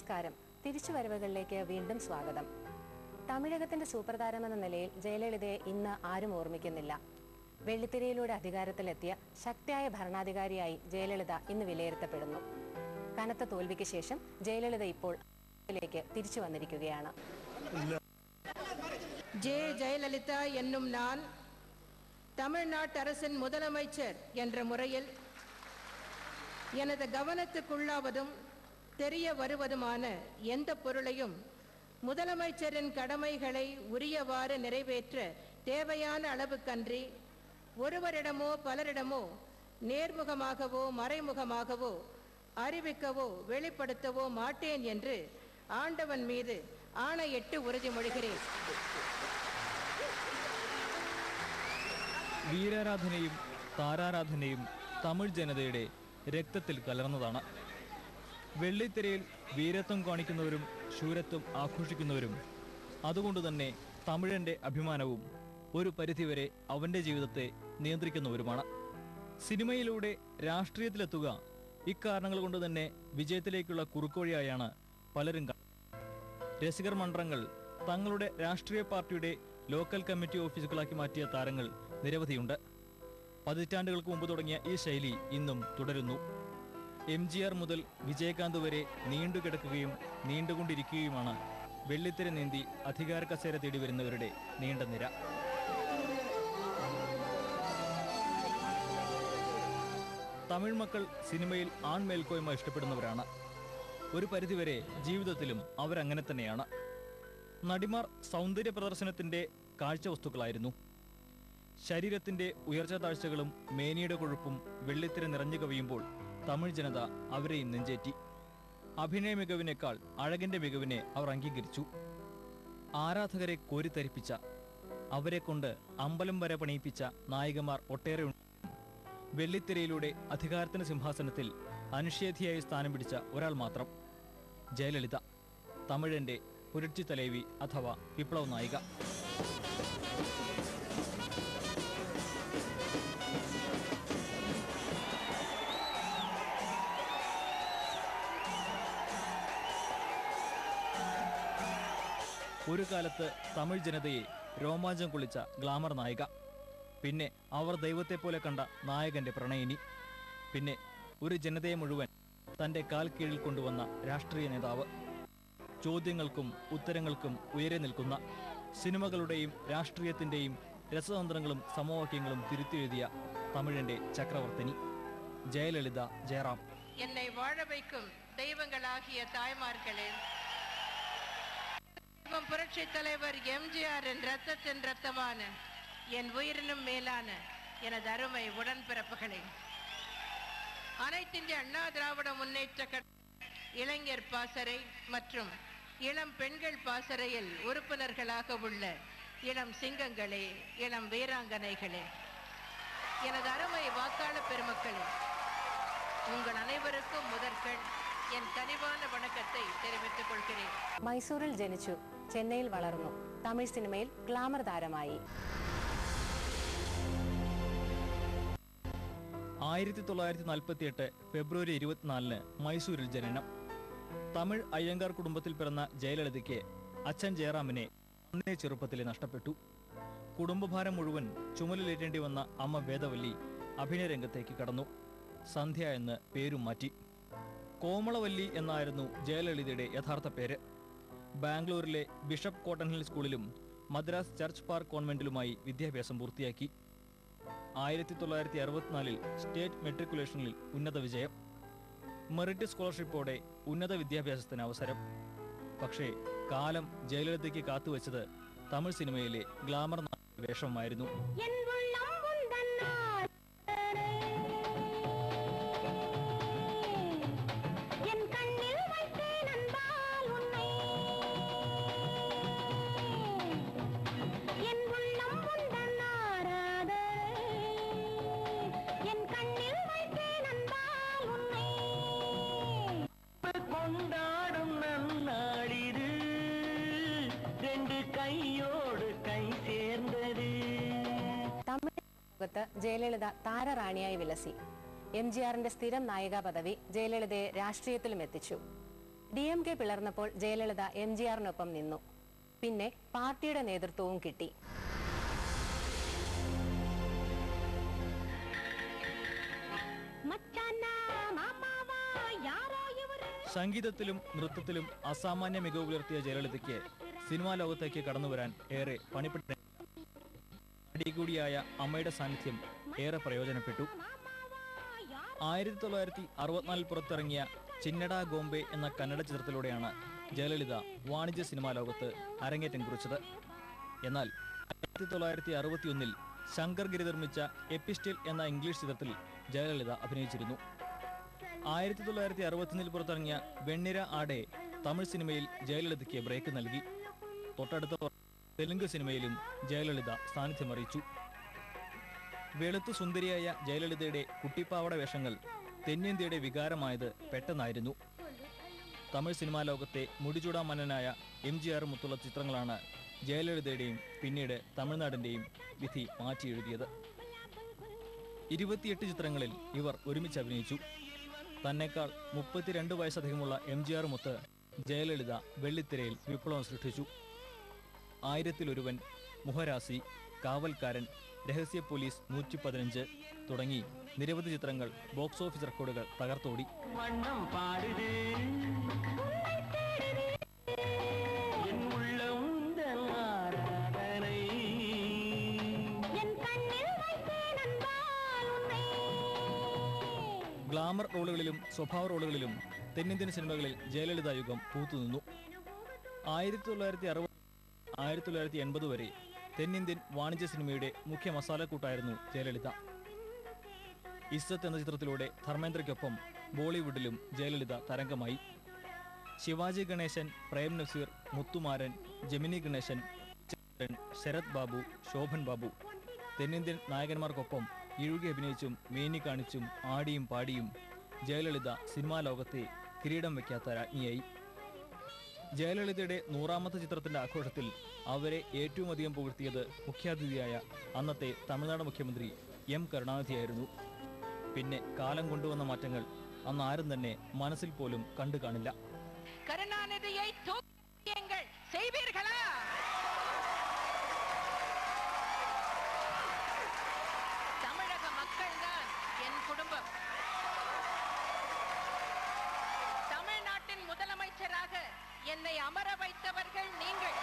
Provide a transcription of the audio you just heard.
നമസ്കാരം. തിരിച്ചുവരവുകളിലേക്ക് വീണ്ടും സ്വാഗതം. തമിഴകത്തിന്റെ സൂപ്പർതാരമെന്ന നിലയിൽ ജയലളിതയെ ഇന്ന് ആരും ഓർമ്മിക്കുന്നില്ല. വെള്ളിത്തിരയിലൂടെ അധികാരത്തിലെത്തിയ ശക്തിയായ ഭരണാധികാരിയായി ജയലളിത ഇന്ന് വിലയിരുത്തപ്പെടുന്നു. കനത്ത തോൽവിക്ക് ശേഷം ജയലളിത ഇപ്പോൾ തിരിച്ചു വന്നിരിക്കുകയാണ്. ஜெயலலிதா என்னும் நான் தமிழ்நாட்டு அரசின் முதலமைச்சர் என்ற முறையில் எனது கவனத்துக்குள்ளாவதும் தெரிய வருவதுமான எந்த பொருளையும் முதலமைச்சரின் கடமைகளை உரியவாறு நிறைவேற்ற தேவையான அளவுக்கன்றி ஒருவரிடமோ பலரிடமோ நேர்முகமாகவோ மறைமுகமாகவோ அறிவிக்கவோ வெளிப்படுத்தவோ மாட்டேன் என்று ஆண்டவன் மீது ஆணையிட்டு உறுதிமொழிகிறேன். വീരാരാധനയും താരാരാധനയും തമിഴ് ജനതയുടെ രക്തത്തിൽ കലർന്നതാണ്. വെള്ളിത്തിരയിൽ വീരത്വം കാണിക്കുന്നവരും ശൂരത്വം ആഘോഷിക്കുന്നവരും അതുകൊണ്ട് തന്നെ തമിഴന്റെ അഭിമാനവും ഒരു പരിധിവരെ അവന്റെ ജീവിതത്തെ നിയന്ത്രിക്കുന്നവരുമാണ്. സിനിമയിലൂടെ രാഷ്ട്രീയത്തിലെത്തുക ഇക്കാരണങ്ങൾ കൊണ്ട് തന്നെ വിജയത്തിലേക്കുള്ള കുറുക്കുവഴിയായാണ് പലരും രസികർ മണ്ഡലങ്ങൾ തങ്ങളുടെ രാഷ്ട്രീയ പാർട്ടിയുടെ ലോക്കൽ കമ്മിറ്റി ഓഫീസുകളാക്കി മാറ്റിയ താരങ്ങൾ നിരവധിയുണ്ട്. പതിറ്റാണ്ടുകൾക്ക് മുമ്പ് തുടങ്ങിയ ഈ ശൈലി ഇന്നും തുടരുന്നു. MGR മുതൽ വിജയകാന്ത് വരെ നീണ്ടുകിടക്കുകയും നീണ്ടുകൊണ്ടിരിക്കുകയുമാണ് വെള്ളിത്തിര നീന്തി അധികാര കസേര തേടി വരുന്നവരുടെ നീണ്ട നിര. തമിഴ് മക്കൾ സിനിമയിൽ ആൺമേൽക്കോയ്മ ഇഷ്ടപ്പെടുന്നവരാണ്. ഒരു പരിധിവരെ ജീവിതത്തിലും അവരങ്ങനെ തന്നെയാണ്. നടിമാർ സൗന്ദര്യ പ്രദർശനത്തിന്റെ കാഴ്ചവസ്തുക്കളായിരുന്നു. ശരീരത്തിന്റെ ഉയർച്ച താഴ്ചകളും മേനിയുടെ കൊഴുപ്പും വെള്ളിത്തിര നിറഞ്ഞു കവിയുമ്പോൾ തമിഴ് ജനത അവരെയും നെഞ്ചേറ്റി. അഭിനയ മികവിനേക്കാൾ അഴകിന്റെ മികവിനെ അവർ അംഗീകരിച്ചു. ആരാധകരെ കോരിത്തരിപ്പിച്ച, അവരെ കൊണ്ട് അമ്പലം വരെ പണിയിപ്പിച്ച നായികമാർ ഒട്ടേറെ ഉണ്ട്. വെള്ളിത്തിരയിലൂടെ അധികാരത്തിന് സിംഹാസനത്തിൽ അനിഷേധിയായി സ്ഥാനം പിടിച്ച ഒരാൾ മാത്രം, ജയലളിത, തമിഴന്റെ പുരട്ചി തലൈവി അഥവാ വിപ്ലവ നായിക. ഒരു കാലത്ത് തമിഴ് ജനതയെ രോമാഞ്ചം കൊള്ളിച്ച ഗ്ലാമർ നായിക, പിന്നെ അവർ ദൈവത്തെ പോലെ കണ്ട നായകന്റെ പ്രണയിനി, പിന്നെ ഒരു ജനതയെ മുഴുവൻ തന്റെ കാൽ കീഴിൽ കൊണ്ടുവന്ന രാഷ്ട്രീയ നേതാവ്. ചോദ്യങ്ങൾക്കും ഉത്തരങ്ങൾക്കും ഉയരെ നിൽക്കുന്ന, സിനിമകളുടെയും രാഷ്ട്രീയത്തിന്റെയും രസതന്ത്രങ്ങളും സമവാക്യങ്ങളും തിരുത്തിയെഴുതിയ തമിഴന്റെ ചക്രവർത്തിനി ജയലളിത ജയറാം. என்னை வாழ வைக்கும் தெய்வங்களாகிய தாய்மார்களே, புரட்சி தலைவர் எம்ஜிஆரின் ரத்தத்தின் ரத்தமான என் உயிரினும் மேலான எனது அருமை உடன்பிறப்புகளே, அனைத்திந்திய அண்ணா திராவிட முன்னேற்ற இளைஞர் பாசறை மற்றும் இளம் பெண்கள் பாசறையில் உறுப்பினர்களாக உள்ள இளம் சிங்கங்களே, இளம் வீராங்கனைகளே, எனது அருமை வாக்காளர் பெருமக்களே, உங்கள் அனைவருக்கும் முதற்கண் എൻ കനിവാന വണക്കത്തെ തെരഞ്ഞെടുത്തുக் കൊള്ളുகிறேன். മൈസൂരിൽ ജനിച്ചു, ചെന്നൈയിൽ വളർന്നു, തമിഴ് സിനിമയിൽ ഗ്ലാമർ താരമായി. 1948 ഫെബ്രുവരി 24 മൈസൂരിൽ ജനനം. തമിഴ് അയ്യങ്കാർ കുടുംബത്തിൽ പിറന്ന ജയലളിതയ്ക്ക് അച്ഛൻ ജയറാമിനെ അന്നേ ചെറുപ്പത്തിലെ നഷ്ടപ്പെട്ടു. കുടുംബഭാരം മുഴുവൻ ചുമലിലേറ്റേണ്ടി വന്ന അമ്മ വേദവല്ലി അഭിനയരംഗത്തേക്ക് കടന്നു. സന്ധ്യ എന്ന് പേരും മാറ്റി. കോമളവല്ലി എന്നായിരുന്നു ജയലളിതയുടെ യഥാർത്ഥ പേര്. ബാംഗ്ലൂരിലെ ബിഷപ്പ് കോട്ടൺ ഹിൽ സ്കൂളിലും മദ്രാസ് ചർച്ച് പാർക്ക് കോൺവെന്റിലുമായി വിദ്യാഭ്യാസം പൂർത്തിയാക്കി. 1964 സ്റ്റേറ്റ് മെട്രിക്കുലേഷനിൽ ഉന്നത വിജയം. മെറിറ്റ് സ്കോളർഷിപ്പോടെ ഉന്നത വിദ്യാഭ്യാസത്തിന് അവസരം. പക്ഷേ കാലം ജയലളിതയ്ക്ക് കാത്തുവെച്ചത് തമിഴ് സിനിമയിലെ ഗ്ലാമർ വേഷമായിരുന്നു. ജയലളിത താരറാണിയായി വിലസി. MGRന്റെ സ്ഥിരം നായികാ പദവി ജയലളിതയെ രാഷ്ട്രീയത്തിലും എത്തിച്ചു. DMK പിളർന്നപ്പോൾ ജയലളിത MGR-നൊപ്പം നിന്നു. പിന്നെ പാർട്ടിയുടെ നേതൃത്വവും കിട്ടി. സംഗീതത്തിലും നൃത്തത്തിലും അസാമാന്യ മികവ് പുലർത്തിയ ജയലളിതയ്ക്ക് സിനിമാ ലോകത്തേക്ക് കടന്നുവരാൻ ഏറെ പണിപ്പെട്ട കൂടിയായ അമ്മയുടെ സാന്നിധ്യം ഏറെ പ്രയോജനപ്പെട്ടു. 1964 പുറത്തിറങ്ങിയ ചിന്നഡ ഗോംബെ എന്ന കന്നഡ ചിത്രത്തിലൂടെയാണ് ജയലളിത വാണിജ്യ സിനിമാ ലോകത്ത് അരങ്ങേറ്റം കുറിച്ചത്. എന്നാൽ 1961 ശങ്കർ ഗിരി നിർമ്മിച്ച എപ്പിസ്റ്റിൽ എന്ന ഇംഗ്ലീഷ് ചിത്രത്തിൽ ജയലളിത അഭിനയിച്ചിരുന്നു. 1961 പുറത്തിറങ്ങിയ വെണ്ണിര ആടെ തമിഴ് സിനിമയിൽ ജയലളിതയ്ക്ക് ബ്രേക്ക് നൽകി. തൊട്ടടുത്ത തെലുങ്ക് സിനിമയിലും ജയലളിത സാന്നിധ്യമറിയിച്ചു. വെളുത്തു സുന്ദരിയായ ജയലളിതയുടെ കുട്ടിപ്പാവട വേഷങ്ങൾ തെന്നിന്ത്യയുടെ വികാരമായത് പെട്ടെന്നായിരുന്നു. തമിഴ് സിനിമാ ലോകത്തെ മുടിചൂടാ മന്നനായ MGR മുത്തുള്ള ചിത്രങ്ങളാണ് ജയലളിതയുടെയും പിന്നീട് തമിഴ്നാടിന്റെയും വിധി മാറ്റിയെഴുതിയത്. 28 ചിത്രങ്ങളിൽ ഇവർ ഒരുമിച്ച് അഭിനയിച്ചു. തന്നെക്കാൾ 32 വയസ്സധികമുള്ള MGR മുത്ത് ജയലളിത വെള്ളിത്തിരയിൽ വിപ്ലവം സൃഷ്ടിച്ചു. 1000-ലൊരുവൻ, മുഹരാസി, കാവൽക്കാരൻ, രഹസ്യ പോലീസ് 115 തുടങ്ങി നിരവധി ചിത്രങ്ങൾ ബോക്സ് ഓഫീസ് റെക്കോർഡുകൾ തകർത്തോടി. ഗ്ലാമർ റോളുകളിലും സ്വഭാവ റോളുകളിലും തെന്നിന്ത്യൻ സിനിമകളിൽ ജയലളിത യുഗം പൂത്തുനിന്നു. 1980 വരെ തെന്നിന്ത്യൻ വാണിജ്യ സിനിമയുടെ മുഖ്യ മസാലക്കൂട്ടായിരുന്നു ജയലളിത. ഇസ്സത്ത് എന്ന ചിത്രത്തിലൂടെ ധർമ്മേന്ദ്രയ്ക്കൊപ്പം ബോളിവുഡിലും ജയലളിത തരംഗമായി. ശിവാജി ഗണേശൻ, പ്രേം നസീർ, മുത്തുമാരൻ, ജമിനി ഗണേശൻ, ചന്ദ്രൻ, ശരത് ബാബു, ശോഭൻ ബാബു തെന്നിന്ത്യൻ നായകന്മാർക്കൊപ്പം ഇഴുകി അഭിനയിച്ചും മേനി കാണിച്ചും ആടിയും പാടിയും ജയലളിത സിനിമാ ലോകത്തെ കിരീടം വയ്ക്കാത്ത രാജ്ഞിയായി. ജയലളിതയുടെ 100ാമത്തെ ചിത്രത്തിന്റെ ആഘോഷത്തിൽ അവരെ ഏറ്റവും അധികം പുകഴ്ത്തിയത് മുഖ്യാതിഥിയായ അന്നത്തെ തമിഴ്നാട് മുഖ്യമന്ത്രി M. കരുണാനിധിയായിരുന്നു. പിന്നെ കാലം കൊണ്ടുവന്ന മാറ്റങ്ങൾ അന്ന് ആരും തന്നെ മനസ്സിൽ പോലും കണ്ടു കാണില്ല. தமிழக மக்கள்தான் என் குடும்பம். தமிழ்நாட்டின் முதலமைச்சராக என்னை அமர வைத்தவர்கள் நீங்கள்.